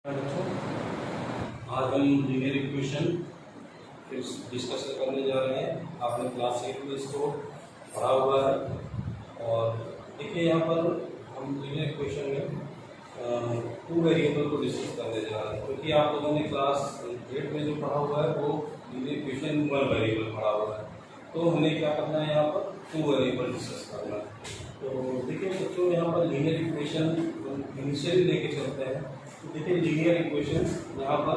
बच्चों, आज हम लीनियर इक्वेशन फिर डिस्कस करने जा रहे हैं। आपने क्लास 8 में इसको पढ़ा हुआ है। और देखिए यहाँ पर हम लीनियर इक्वेशन में टू वेरिएबल को डिस्कस करने जा रहे हैं, क्योंकि आप लोगों ने क्लास 8 में जो पढ़ा हुआ है वो लीनियर इक्वेशन वन वेरिएबल पढ़ा हुआ है। तो हमें क्या करना है, यहाँ पर टू वेरिएबल डिस्कस करना है। तो देखिए बच्चों, यहाँ पर लीनियर इक्वेशन इनिशियली लेके चलते हैं। देखिए लीनियर इक्वेशन, यहाँ पर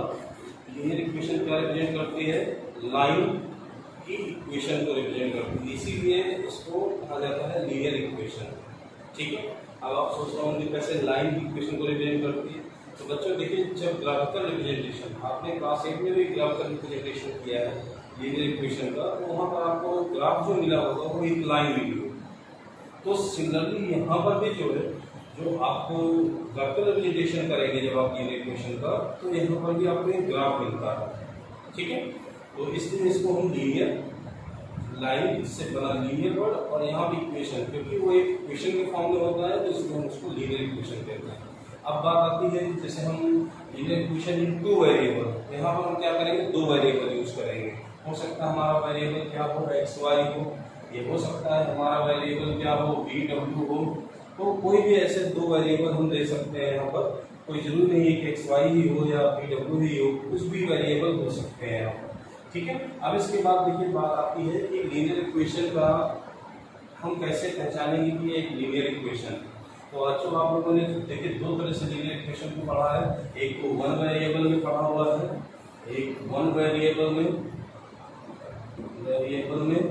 लीनियर इक्वेशन क्या रिप्रेजेंट करती है, लाइन की इक्वेशन को रिप्रेजेंट करती है, इसीलिए इसको कहा जाता है लीनियर इक्वेशन। ठीक है, अब आप सोच रहे होंगे कैसे लाइन की इक्वेशन को रिप्रेजेंट करती है। तो बच्चों देखिए, जब ग्राफिकल रिप्रेजेंटेशन, आपने क्लास 8 में भी ग्राफिकल रिप्रेजेंटेशन किया है लीनियर इक्वेशन का, तो वहाँ पर आपको ग्राफ जो मिला होगा वो एक लाइन मिली होगी। तो सिमिलरली यहाँ पर भी जो है, जो आपको ग्राफिकल रिप्रेजेंटेशन करेंगे जब आप लीनियर इक्वेशन का, तो यहाँ पर भी आपको एक ग्राफ मिलता है। ठीक है, तो इसलिए इसको हम लीनियर लाइन से बना लीनियर वर्ड, और यहाँ भी इक्वेशन, क्योंकि वो एक इक्वेशन के फॉर्म में होता है, तो इसलिए हम उसको लीनियर इक्वेशन कहते हैं। अब बात आती है, जैसे हम linear equation in two variable, यहाँ पर हम क्या करेंगे, दो वेरिएबल यूज करेंगे। हो सकता है हमारा वेरिएबल क्या हो, एक्स वाई हो, ये हो सकता है हमारा वेरिएबल क्या हो, वी डब्ल्यू हो। तो कोई भी ऐसे दो वेरिएबल हम दे सकते हैं। यहाँ पर कोई जरूरी नहीं है कि एक्स वाई ही हो या वी डब्ल्यू ही हो, कुछ भी वेरिएबल हो सकते हैं यहाँ पर। ठीक है, अब इसके बाद देखिए बात आती है कि लीनियर इक्वेशन का हम कैसे पहचानेंगे कि एक लीनियर इक्वेशन। तो बच्चों आप लोगों ने देखिए दो तरह से लीनियर इक्वेशन को पढ़ा है, एक तो वन वेरिएबल में पढ़ा हुआ है, एक वन वेरिएबल में,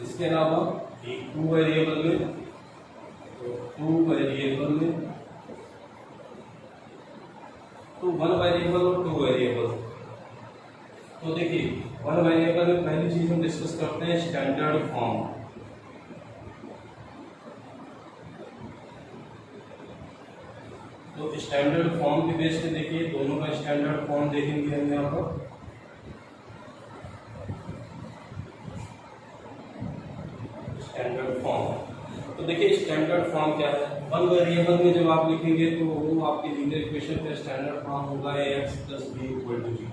इसके अलावा एक टू वेरिएबल में, टू वेरिएबल में, तो वन वेरिएबल और टू वेरिएबल। तो देखिए वन वेरिएबल में पहली चीज हम डिस्कस करते हैं स्टैंडर्ड फॉर्म। तो स्टैंडर्ड फॉर्म के बेस पे देखिए दोनों का स्टैंडर्ड फॉर्म देखेंगे हम यहाँ पर। स्टैंडर्ड फॉर्म, तो देखिए स्टैंडर्ड फॉर्म क्या है, वन वेरिएबल में जब आप लिखेंगे तो वो आपकी लीनियर इक्वेशन का स्टैंडर्ड फॉर्म होगा ax + b = 0।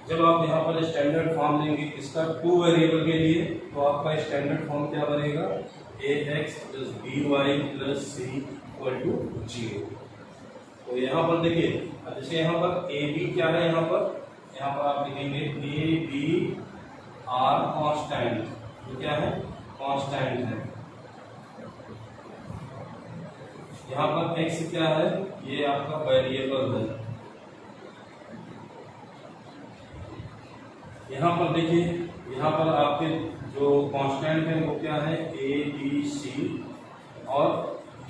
जब आप यहाँ पर स्टैंडर्ड फॉर्म लेंगे इसका टू वेरिएबल के लिए, तो आपका स्टैंडर्ड फॉर्म क्या बनेगा, ax + by + c = 0। तो यहाँ पर देखिए, जैसे यहाँ पर ए बी क्या है, यहाँ पर आप लिखेंगे ए बी आर कॉन्स्टेंट, तो क्या है, कॉन्स्टेंट है। यहाँ पर x क्या है, ये आपका वेरिएबल है। यहाँ पर देखिए, यहाँ पर आपके जो कांस्टेंट है वो क्या है, ए बी सी, और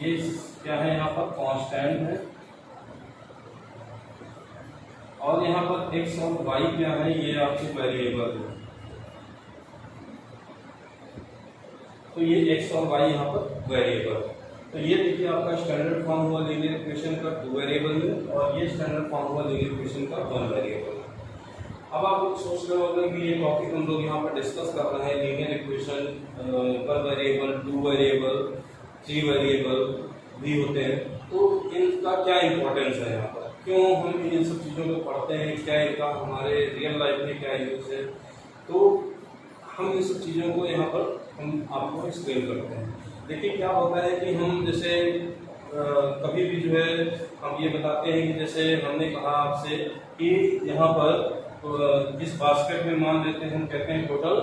ये क्या है, यहाँ पर कांस्टेंट है। और यहाँ पर x और y क्या है, ये आपके वेरिएबल है। तो ये x और y यहाँ पर वेरिएबल। तो ये देखिए आपका स्टैंडर्ड फॉर्म हुआ लीनियर इक्वेशन का टू वेरिएबल में, और ये स्टैंडर्ड फॉर्म हुआ लीनियर इक्वेशन का वन वेरिएबल। अब आप लोग सोच रहे होंगे कि ये टॉपिक हम लोग यहाँ पर डिस्कस कर रहे हैं, linear equation one variable, two variable, three variable भी होते हैं। तो इनका क्या इंपॉर्टेंस है यहाँ पर, क्यों हम इन सब चीज़ों को पढ़ते हैं, क्या इनका हमारे रियल लाइफ में क्या यूज है, तो हम इन सब चीज़ों को यहाँ पर हम आपको एक्सप्लेन करते हैं। देखिए क्या होता है कि हम जैसे कभी भी जो है हम ये बताते हैं कि जैसे हमने कहा आपसे कि यहाँ पर जिस बास्केट में मान लेते हैं, हम कहते हैं टोटल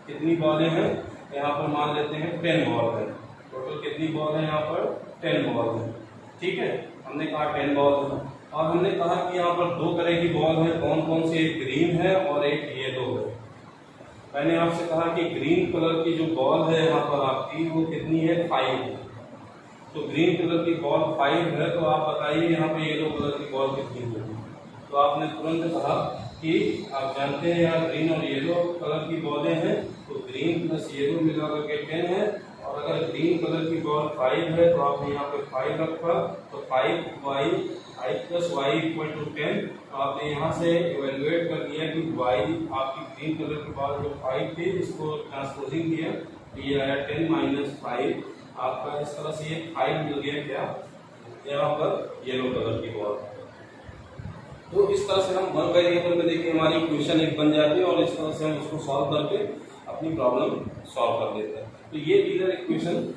कितनी बॉलें हैं, यहाँ पर मान लेते हैं 10 बॉल है। टोटल कितनी बॉल है, यहाँ पर 10 बॉल है। ठीक है, हमने कहा 10 बॉल है, और हमने कहा कि यहाँ पर दो तरह की बॉल है, कौन कौन सी, एक ग्रीन है और एक येलो है। मैंने आपसे कहा कि ग्रीन कलर की जो बॉल है यहाँ पर आपकी, वो कितनी है, 5 है। तो ग्रीन कलर की बॉल 5 है, तो आप बताइए यहाँ पे येलो कलर की बॉल कितनी होगी। तो आपने तुरंत कहा कि आप जानते हैं यहाँ ग्रीन और येलो कलर की बॉलें हैं, तो ग्रीन प्लस येलो मिला करके 10 है। और अगर ग्रीन कलर की बॉल 5 है, तो आपने यहाँ पे 5 रखा, तो 5y + y = 10। तो आपने यहाँ से इवेल्युएट कर दिया कि y आपकी ग्रीन कलर की बॉल जो 5 थी, इसको ट्रांसपोजिंग किया, तो ये आया 10 - 5। आपका इस तरह से ये 5 मिल गया क्या, यहाँ पर येलो कलर की बॉल। तो इस तरह से हम वन वेरिएबल में देखिए हमारी इक्वेशन एक बन जाती है और इस तरह से हम उसको सॉल्व करके अपनी प्रॉब्लम सॉल्व कर लेते हैं। तो ये लीनियर इक्वेशन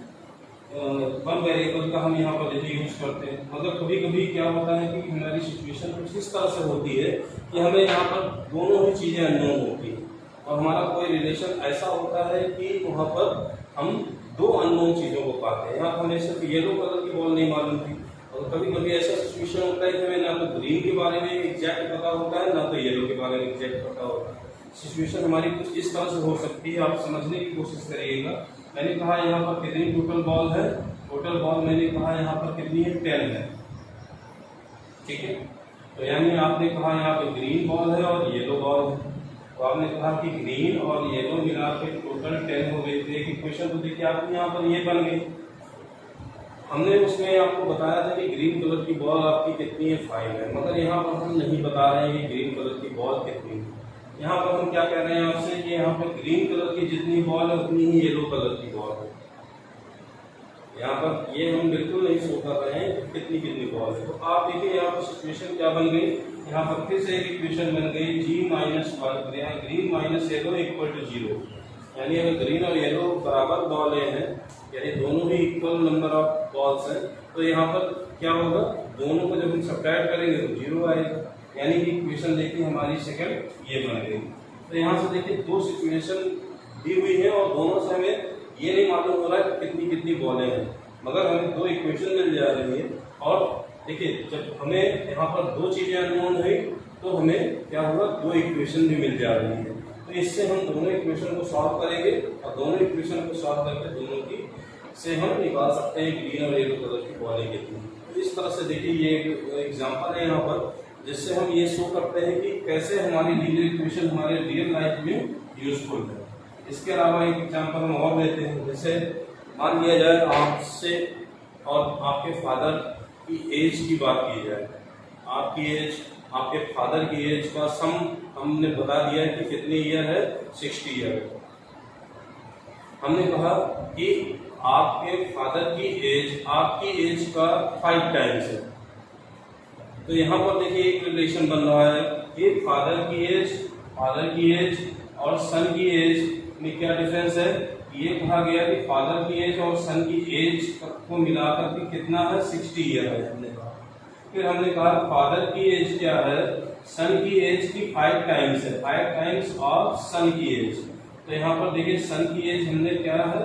वन वेरिएबल का हम यहाँ पर देखिए यूज करते हैं। मगर कभी कभी क्या होता है कि हमारी सिचुएशन कुछ इस तरह से होती है कि हमें यहाँ पर दोनों ही चीज़ें अननोन होती हैं और हमारा कोई रिलेशन ऐसा होता है कि वहाँ पर हम दो अननोन चीज़ों को पाते हैं। यहाँ पर हमें सिर्फ येलो कलर की बॉल नहीं मालूम थी और कभी कभी ऐसा सिचुएशन होता है कि हमें ना तो ग्रीन के बारे में एग्जैक्ट पता होता है ना तो येलो के बारे में एग्जैक्ट पता होता है। सिचुएशन हमारी कुछ इस तरह से हो सकती है, आप समझने की कोशिश करिएगा। मैंने कहा यहाँ पर कितनी टोटल बॉल है, टोटल बॉल मैंने कहा यहाँ पर कितनी है 10 है, ठीक है। तो यानी आपने कहा यहाँ पे ग्रीन बॉल है और येलो बॉल है, तो आपने कहा कि ग्रीन और येलो मिला के टोटल 10 हो गई। तो एक इक्वेशन तो देखिए आपकी यहाँ पर ये बन गई। हमने उसमें आपको बताया था कि ग्रीन कलर की बॉल आपकी कितनी है 5 है, मगर यहाँ पर हम नहीं बता रहे हैं कि ग्रीन कलर की बॉल कितनी है। यहाँ पर हम क्या कह रहे हैं आपसे कि यहाँ पर ग्रीन कलर की जितनी बॉल है उतनी ही येलो कलर की बॉल है। यहाँ पर ये हम बिल्कुल नहीं शो कर रहे हैं कि कितनी कितनी बॉल है। तो आप देखिए यहाँ पर सिचुएशन क्या बन गई, यहाँ पर फिर से एक इक्वेशन बन गई G-1 यहाँ green minus yellow equal to 0। यानी अगर ग्रीन और येलो बराबर बॉलें हैं यानी दोनों ही इक्वल नंबर ऑफ बॉल्स हैं, तो यहाँ पर क्या होगा, दोनों को जब हम सब्ट्रैक्ट करेंगे तो 0 आएगा। यानी कि इक्वेशन देखिए हमारी सेकंड ये बन गई। तो यहाँ से देखिए दो सिचुएशन दी हुई है और दोनों से हमें ये नहीं मालूम हो रहा है कि कितनी कितनी बॉलें हैं, मगर हमें दो इक्वेशन मिल जा रही है। और देखिए जब हमें यहाँ पर दो चीज़ें अननोन हुई तो हमें क्या होगा, दो इक्वेशन भी मिल जा रही है। तो इससे हम दोनों इक्वेशन को सॉल्व करेंगे और दोनों इक्वेशन को सॉल्व करके दोनों की से हम निकाल सकते हैं ग्रीन और येलो कलर की बॉलें कितनी। तो इस तरह से देखिए ये एक एग्जाम्पल है यहाँ पर, जिससे हम ये शो करते हैं कि कैसे हमारी लीनियर इक्वेशन हमारे रियल लाइफ में यूजफुल है। इसके अलावा एक एग्जाम्पल हम और लेते हैं। जैसे मान लिया जाए आपसे और आपके फादर की एज की बात की जाए, आपकी एज आपके फादर की एज का सम हमने बता दिया है कि कितने ईयर है, 60 ईयर। हमने कहा कि आपके फादर की एज आपकी एज का 5 टाइम्स है। तो यहाँ पर देखिए एक रिलेशन बन रहा है कि फादर की एज और सन की एज में क्या डिफरेंस है। ये कहा गया कि फादर की एज और सन की एज को मिलाकर के कितना है, 60 ईयर है हमने कहा। फिर हमने कहा फादर की एज क्या है, सन की एज की 5 टाइम्स है, 5 टाइम्स ऑफ सन की एज। तो यहाँ पर देखिए सन की एज हमने क्या है,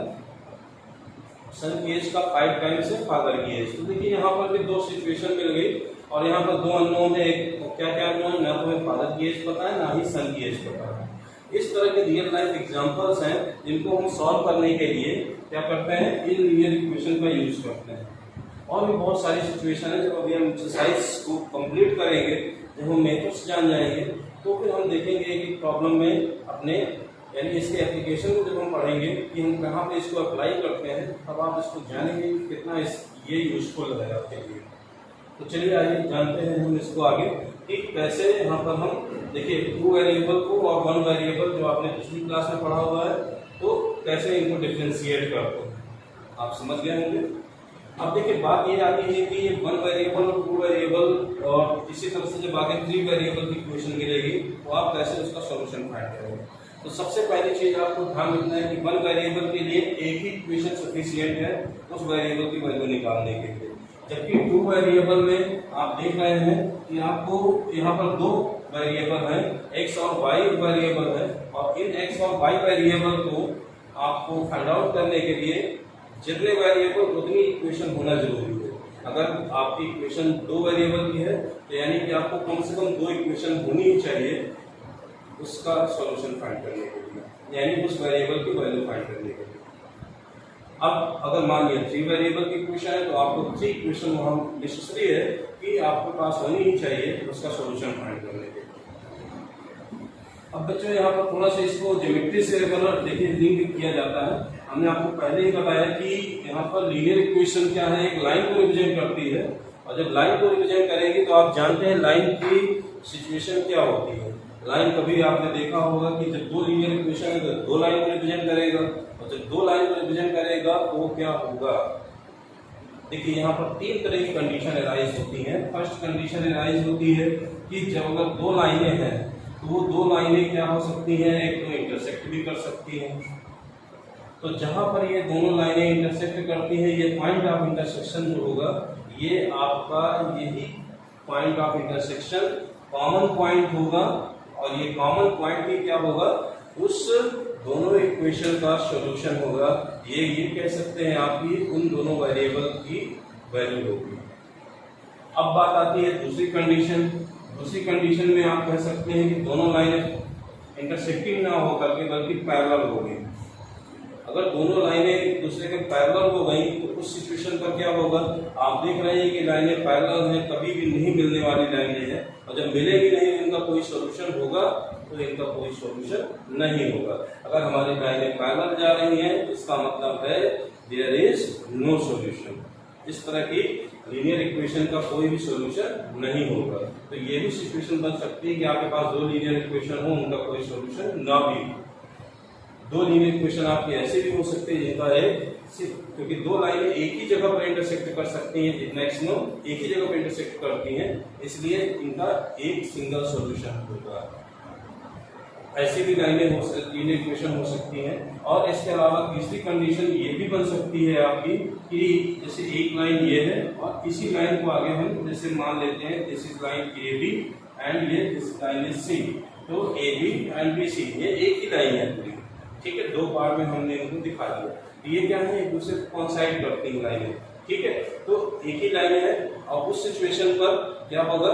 सन की एज का 5 टाइम्स है फादर की एज। तो देखिए यहाँ पर भी दो सिचुएशन मिल गई और यहाँ पर दो अननोन है। क्या क्या अननोन, ना तो हमें फादर की एज पता है ना ही सन की एज पता है। इस तरह के रियल लाइफ एग्जांपल्स हैं जिनको हम सॉल्व करने के लिए क्या करते हैं, इन लीनियर इक्वेशन का यूज करते हैं। और भी बहुत सारी सिचुएशन है। जब अभी हम एक्सरसाइज को कंप्लीट करेंगे, जब हम मेथड्स जान जाएंगे, तो फिर हम देखेंगे कि प्रॉब्लम में अपने यानी इसके एप्लीकेशन को जब हम पढ़ेंगे कि हम कहाँ पे इसको अप्लाई करते हैं, तब आप इसको जानेंगे कि कितना ये यूजफुल है आपके लिए। तो चलिए आइए जानते हैं हम इसको आगे कि कैसे यहाँ पर हम देखिए 2 वेरिएबल को और 1 वेरिएबल जो आपने पिछली क्लास में पढ़ा हुआ है, तो कैसे इनको डिफ्रेंशिएट करते हैं, आप समझ गए होंगे। अब देखिए बात ये आती है कि ये 1 वेरिएबल और 2 वेरिएबल और इसी तरह से जब आगे 3 वेरिएबल की इक्वेशन मिलेगी तो आप कैसे उसका सॉल्यूशन फाइंड करेंगे। तो सबसे पहली चीज आपको ध्यान रखना है कि 1 वेरिएबल के लिए एक ही इक्वेशन सफिशिएंट है उस वेरिएबल की वैल्यू निकालने के लिए, जबकि 2 वेरिएबल में आप देख रहे हैं कि आपको यहाँ पर 2 वेरिएबल है, x और y वेरिएबल है, और इन x और y वेरिएबल को आपको फाइंड आउट करने के लिए जितने वेरिएबल उतनी इक्वेशन होना जरूरी है। अगर आपकी इक्वेशन 2 वेरिएबल की है तो यानी कि आपको कम से कम 2 इक्वेशन होनी ही चाहिए उसका सॉल्यूशन फाइंड करने के लिए, यानी उस वेरिएबल की वैल्यू फाइंड करने के लिए। अब अगर मान लिया 3 वेरिएबल की इक्वेशन है तो आपको 3 इक्वेशन वहां नेसेसरी है कि आपके पास होनी ही चाहिए उसका सॉल्यूशन फाइंड करने के लिए। अब बच्चों यहाँ पर थोड़ा सा इसको ज्योमेट्री से देखिए लिंक किया जाता है। हमने आपको पहले ही बताया कि यहाँ पर लीनियर इक्वेशन क्या है, एक लाइन को रिप्रेजेंट करती है, और जब लाइन को रिप्रेजेंट करेगी तो आप जानते हैं लाइन की सिचुएशन क्या होती है। लाइन कभी आपने देखा होगा कि जब 2 लीनियर इक्वेशन है तो 2 लाइन को रिप्रेजेंट करेगा, और जब 2 लाइन को रिप्रेजेंट करेगा तो क्या होगा, देखिए यहाँ पर तीन तरह की कंडीशन एराइज होती हैं। फर्स्ट कंडीशन एराइज होती है कि जब अगर दो लाइनें हैं तो वो दो लाइनें क्या हो सकती हैं, एक तो इंटरसेक्ट भी कर सकती हैं। तो जहां पर ये दोनों लाइनें इंटरसेक्ट करती हैं, ये पॉइंट ऑफ इंटरसेक्शन जो होगा ये आपका यही point of intersection common point होगा, और ये कॉमन पॉइंट ही क्या होगा, उस दोनों इक्वेशन का सॉल्यूशन होगा। ये कह सकते हैं आपकी उन दोनों वेरिएबल की वैल्यू होगी। अब बात आती है दूसरी कंडीशन। दूसरी कंडीशन में आप कह सकते हैं कि दोनों लाइनें इंटरसेक्टिंग ना हो करके बल्कि पैरेलल होगी। अगर दोनों लाइनें एक दूसरे के पैरेलल हो गई तो उस सिचुएशन पर क्या होगा, आप देख रहे हैं कि लाइनें पैरेलल हैं, कभी भी नहीं मिलने वाली लाइनें हैं, और जब मिलेगी नहीं इनका कोई सॉल्यूशन होगा तो इनका कोई सॉल्यूशन नहीं होगा। अगर हमारी लाइनें पैरेलल जा रही हैं तो इसका मतलब है देयर इज नो सॉल्यूशन। इस तरह की लीनियर इक्वेशन का कोई भी सॉल्यूशन नहीं होगा। तो ये भी सिचुएशन बन सकती है कि आपके पास दो लीनियर इक्वेशन हो, उनका कोई सॉल्यूशन ना भी हो। दो लीनियर इक्वेशन आपकी ऐसे भी हो सकते हैं जिनका है सिर्फ, क्योंकि दो लाइनें एक ही जगह पर इंटरसेक्ट कर सकती हैं, मैक्सिमम एक ही जगह पर इंटरसेक्ट करती हैं, इसलिए इनका एक सिंगल सॉल्यूशन होगा। ऐसी भी लाइनें हो सकती, लीनियर इक्वेशन हो सकती हैं। और इसके अलावा तीसरी कंडीशन ये भी बन सकती है आपकी कि जैसे एक लाइन ये है और इसी लाइन को आगे हम जैसे मान लेते हैं this is line A B and ये दिस लाइन इज सी, तो A B and B C ये एक ही लाइन है पूरी, ठीक है। दो पार्ट में हमने इनको दिखा दिया। ये क्या है, एक दूसरे को कोइंसाइड करती हैं लाइनें, ठीक है। तो एक ही लाइन है और उस सिचुएशन पर क्या होगा,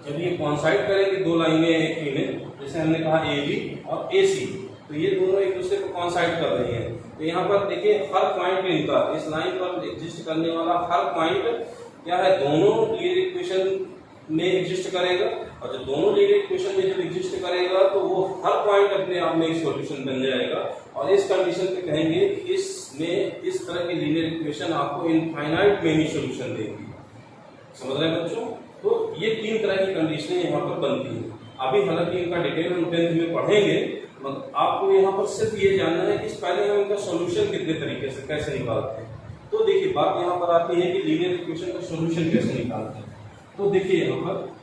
जब ये कोइंसाइड करेंगे दो लाइनें एक ही में, जैसे हमने कहा ए बी और ए सी, तो ये दोनों एक दूसरे को कोइंसाइड कर रही हैं। तो यहाँ पर देखिए हर पॉइंट इनका इस लाइन पर एग्जिस्ट करने वाला हर पॉइंट क्या है, दोनों लीनियर इक्वेशन में एग्जिस्ट करेगा, और जब दोनों लीनियर इक्वेशन में जब एग्जिस्ट करेगा तो वो हर पॉइंट अपने आप में एक सॉल्यूशन बन जाएगा। और इस कंडीशन पे कहेंगे इसमें इस तरह की लीनियर इक्वेशन आपको इनफाइनाइट में ही सॉल्यूशन देंगी। समझ रहे हैं बच्चों? तो ये तीन तरह की कंडीशनें यहाँ पर बनती हैं। अभी हालांकि इनका डिटेल हम 10th में पढ़ेंगे, मगर आपको यहाँ पर सिर्फ ये जानना है कि पहले हम इनका सॉल्यूशन कितने तरीके से कैसे निकालते हैं। तो देखिए बात यहाँ पर आती है कि लीनियर इक्वेशन का सॉल्यूशन कैसे निकालते हैं। तो देखिए यहाँ पर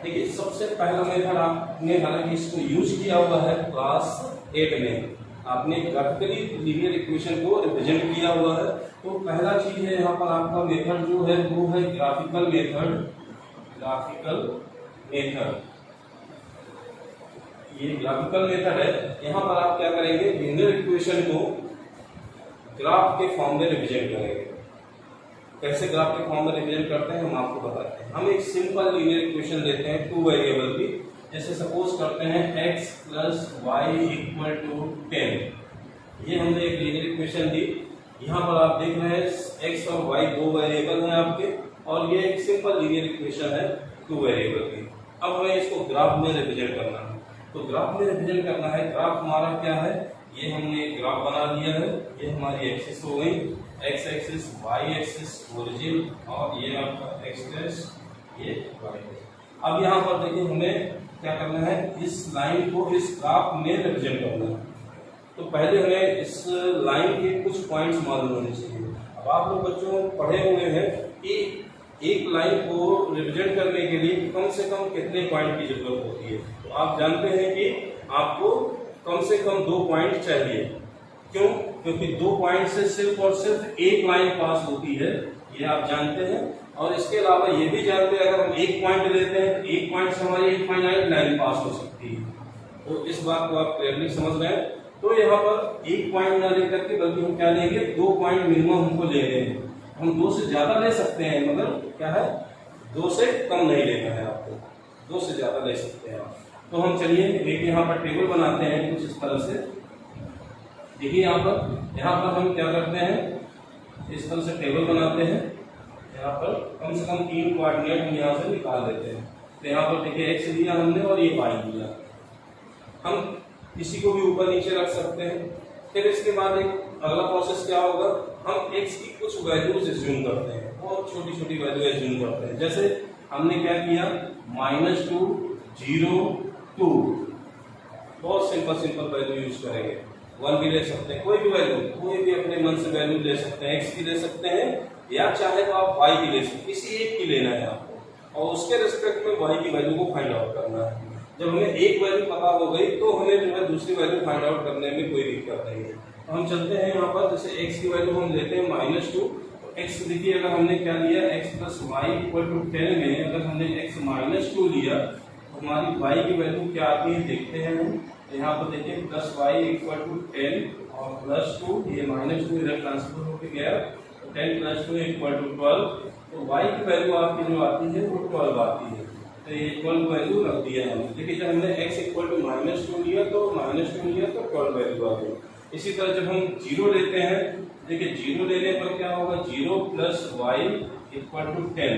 देखिए सबसे पहला मेथड आपने हालांकि इसको यूज किया हुआ है क्लास 8 में, आपने ग्राफिकली लीनियर इक्वेशन को रिप्रेजेंट किया हुआ है। तो पहला चीज है यहाँ पर आपका मेथड जो है वो है ग्राफिकल मेथड। ग्राफिकल मेथड, ये ग्राफिकल मेथड है। यहाँ पर आप क्या करेंगे, लीनियर इक्वेशन को ग्राफ के फॉर्म में रिप्रेजेंट करेंगे। कैसे ग्राफ के फॉर्म में रिप्रेजेंट करते हैं हम आपको बताते हैं। हम एक सिंपल लीनियर इक्वेशन लेते हैं टू वेरिएबल की, जैसे सपोज करते हैं x plus y equal to 10। ये हमने एक लीनियर इक्वेशन दी। यहाँ पर आप देख रहे हैं x और y दो वेरिएबल हैं आपके, और ये एक सिंपल लीनियर इक्वेशन है टू वेरिएबल की। अब हमें इसको ग्राफ में रिप्रेजेंट करना है। तो ग्राफ में रिप्रेजेंट करना है, ग्राफ हमारा क्या है, ये हमने एक ग्राफ बना लिया है। ये हमारी एक्सिस हो गई, x axis, y axis origin, और ये आपका x डैश, ये y। अब यहाँ पर देखिए हमें क्या करना है, इस लाइन को इस ग्राफ में रिप्रेजेंट करना है। तो पहले हमें इस लाइन के कुछ पॉइंट्स मालूम होने चाहिए। अब आप लोग बच्चों पढ़े हुए हैं कि एक लाइन को रिप्रेजेंट करने के लिए कम से कम कितने पॉइंट की जरूरत होती है। तो आप जानते हैं कि आपको कम से कम 2 पॉइंट चाहिए। क्यों? क्योंकि 2 पॉइंट से सिर्फ और सिर्फ एक लाइन पास होती है, ये आप जानते हैं। और इसके अलावा ये भी जानते हैं अगर हम एक पॉइंट लेते हैं तो एक पॉइंट से हमारी इनफाइनाइट लाइन पास हो सकती है। तो इस बात को आप क्लियरली समझ रहे हैं। तो यहाँ पर एक पॉइंट ना लेकर के बल्कि हम क्या लेंगे, 2 पॉइंट मिनिमम हमको ले लेंगे। हम 2 से ज्यादा ले सकते हैं, मगर क्या है 2 से कम नहीं लेना है आपको, 2 से ज्यादा ले सकते हैं आप। तो हम चलिए एक यहाँ पर टेबल बनाते हैं कुछ इस तरह से। देखिए यहाँ पर हम क्या करते हैं, इस तरह से टेबल बनाते हैं। यहाँ पर कम से कम 3 कोऑर्डिनेट हम यहाँ से निकाल देते हैं। तो यहाँ पर देखिए x दिया हमने और ये y दिया। हम इसी को भी ऊपर नीचे रख सकते हैं। फिर इसके बाद एक अगला प्रोसेस क्या होगा, हम x की कुछ वैल्यूज एज्यूम करते हैं, बहुत छोटी छोटी वैल्यू एज्यूम करते हैं। जैसे हमने क्या किया, -2 0 2, बहुत सिंपल वैल्यू यूज करेंगे। 1 भी ले सकते हैं, कोई भी वैल्यू, कोई भी अपने मन से वैल्यू ले सकते हैं, x की ले सकते हैं या चाहे तो आप y की ले सकते हैं, किसी एक की लेना है आपको और उसके रिस्पेक्ट में y की वैल्यू को फाइंड आउट करना है। जब हमें एक वैल्यू पता हो गई तो हमें जो है दूसरी वैल्यू फाइंड आउट करने में कोई दिक्कत नहीं है। तो हम चलते हैं यहाँ पर, जैसे x की वैल्यू हम लेते हैं -2, तो x देखिए अगर हमने क्या लिया x + y = 10 में अगर हमने x -2 लिया तो हमारी y की वैल्यू क्या आती है देखते हैं हम। यहाँ पर देखिए +y = 10 और +2, ये -2 इधर ट्रांसफर होकर गया, तो 10 + 2 = 12, तो y की वैल्यू आपकी जो आती है वो 12 आती है। तो ये 12 वैल्यू रख दिया हमने। देखिए जब हमने x = -2 लिया तो -2 लिया तो 12 वैल्यू आ गई। इसी तरह जब हम 0 लेते हैं, देखिए 0 लेने पर क्या होगा, 0 + y = 10।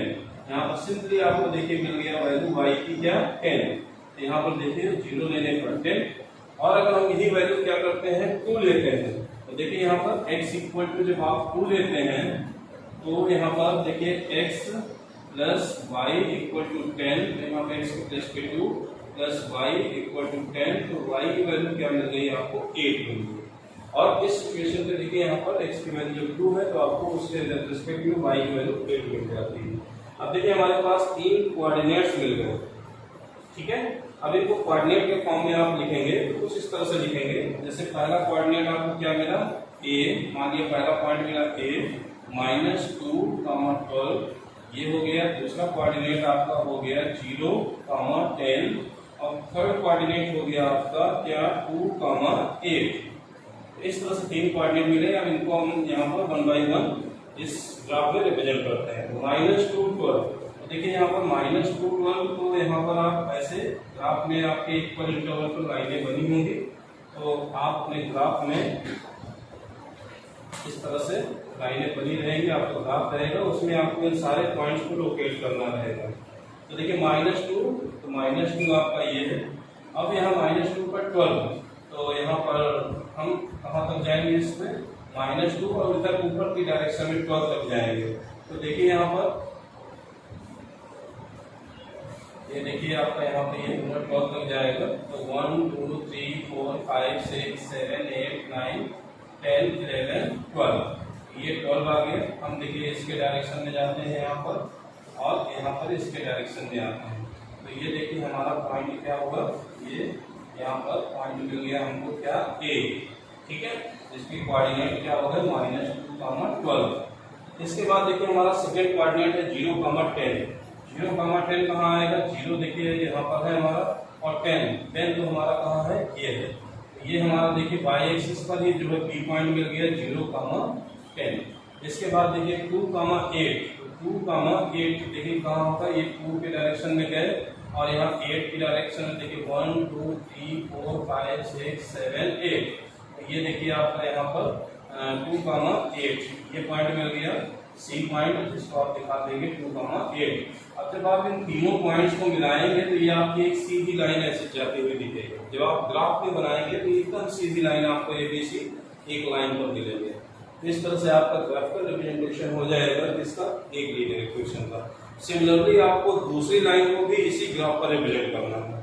यहाँ पर सिंपली आपको देखिए मिल गया वैल्यू y की क्या 10। तो यहाँ पर देखिए 0 लेने पर 10, और अगर हम यही वैल्यू क्या करते हैं 2 लेते हैं, तो देखिए यहाँ पर x = जब आप 2 लेते हैं तो यहाँ पर देखिए x + y = 10, यहाँ पर x को प्लस के 2 + y = 10, तो y की वैल्यू क्या मिल गई आपको 8 मिल गई। और इस सिचुएशन पे देखिए यहाँ पर x की वैल्यू 2 है तो आपको उसके रिस्पेक्ट में y की वैल्यू 8 मिल जाती है। अब देखिए हमारे पास 3 कोऑर्डिनेट्स मिल गए, ठीक है। अब इनको कोऑर्डिनेट के फॉर्म में आप लिखेंगे तो कुछ इस तरह से लिखेंगे, जैसे पहला कोऑर्डिनेट आपको क्या मिला a, मान लिया पहला पॉइंट मिला a -2, 12, ये हो गया। दूसरा कोऑर्डिनेट आपका हो गया 0, 10, और थर्ड कोऑर्डिनेट हो गया आपका क्या 2, 8। इस तरह से 3 कोऑर्डिनेट मिले। अब इनको हम यहाँ पर 1 बाय 1 इस ग्राफ में रिप्रेजेंट करते हैं। -2, 12, देखिए यहाँ पर -2, 12, तो यहाँ पर आप ऐसे ग्राफ में आपके इक्वल इंटरवल पर लाइनें बनी होंगी, तो आप अपने ग्राफ में इस तरह से लाइनें बनी रहेंगी, आपका ग्राफ रहेगा, उसमें आपको इन सारे पॉइंट्स को लोकेट करना रहेगा। तो देखिए -2, तो -2 आपका ये है। अब यहाँ -2 पर 12, तो यहाँ पर हम कहाँ तक जाएंगे, इसमें -2 और इधर ऊपर की डायरेक्शन में 12 तक जाएंगे। तो देखिए यहाँ पर ये देखिए आपका यहाँ पे ये 12 तक जाएगा, तो 1, 2, 3, 4, 5, 6, 7, 8, 9, 10, 11, 12, ये 12 आ गया। हम देखिए इसके डायरेक्शन में जाते हैं यहाँ पर, और यहाँ पर इसके डायरेक्शन में आते हैं। तो ये देखिए हमारा पॉइंट क्या होगा, ये यहाँ पर पॉइंट मिल गया हमको क्या a, ठीक है, जिसकी कोऑर्डिनेट क्या होगा -2, 12। इसके बाद देखिए हमारा सेकंड कोऑर्डिनेट है 0, 10। 0, 10 कहाँ आएगा, 0 देखिए यहाँ पर है हमारा, और 10 तो हमारा कहाँ है, ये है। ये हमारा देखिए y एक्सिस पर ये जो है P पॉइंट मिल गया 0, 10। इसके बाद देखिए 2, 8, 2, 8 देखिए कहाँ होगा, ये 2 के डायरेक्शन में गए, और यहाँ 8 की डायरेक्शन में देखिए 1, 2, 3, 4, 5, 6, 7, 8। ये देखिए आपका यहाँ पर 2, 8 ये पॉइंट मिल गया, C पॉइंट, जिसको आप दिखा देंगे 2, 8। अब जब आप इन तीनों पॉइंट्स को मिलाएंगे तो ये आपकी एक सीधी लाइन ऐसे जाती हुई दिखेगी। जब आप ग्राफ में बनाएंगे तो एकदम सीधी लाइन आपको ABC एक लाइन पर मिलेंगे। तो इस तरह से आपका ग्राफिकल रिप्रेजेंटेशन हो जाएगा जिसका एक लीनियर इक्वेशन का। सिमिलरली आपको दूसरी लाइन को भी इसी ग्राफ पर रिप्रेजेंट करना है।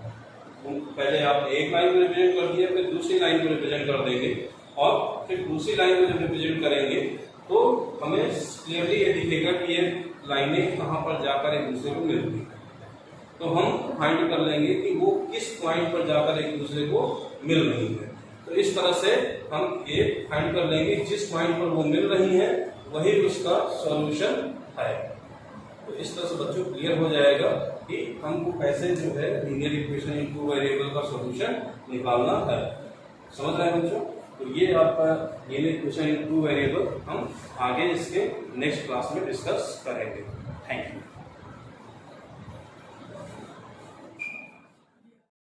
पहले आप एक लाइन को रिप्रेजेंट कर दिया, फिर दूसरी लाइन को रिप्रेजेंट कर देंगे, और फिर दूसरी लाइन को जब रिप्रेजेंट करेंगे तो हमें क्लियरली ये दिखेगा कि ये लाइनें कहाँ पर जाकर एक दूसरे को मिलती हैं। तो हम फाइंड कर लेंगे कि वो किस पॉइंट पर जाकर एक दूसरे को मिल रही है। तो इस तरह से हम ये फाइंड कर लेंगे जिस पॉइंट पर वो मिल रही है वही उसका सॉल्यूशन है। तो इस तरह से बच्चों क्लियर हो जाएगा कि हमको कैसे जो है लीनियर इक्वेशन इन 2 वेरिएबल का सॉल्यूशन निकालना है। समझ रहे हैं बच्चों? तो ये आपका लीनियर इक्वेशन इन 2 वेरिएबल हम आगे इसके नेक्स्ट क्लास में डिस्कस करेंगे। Thank you.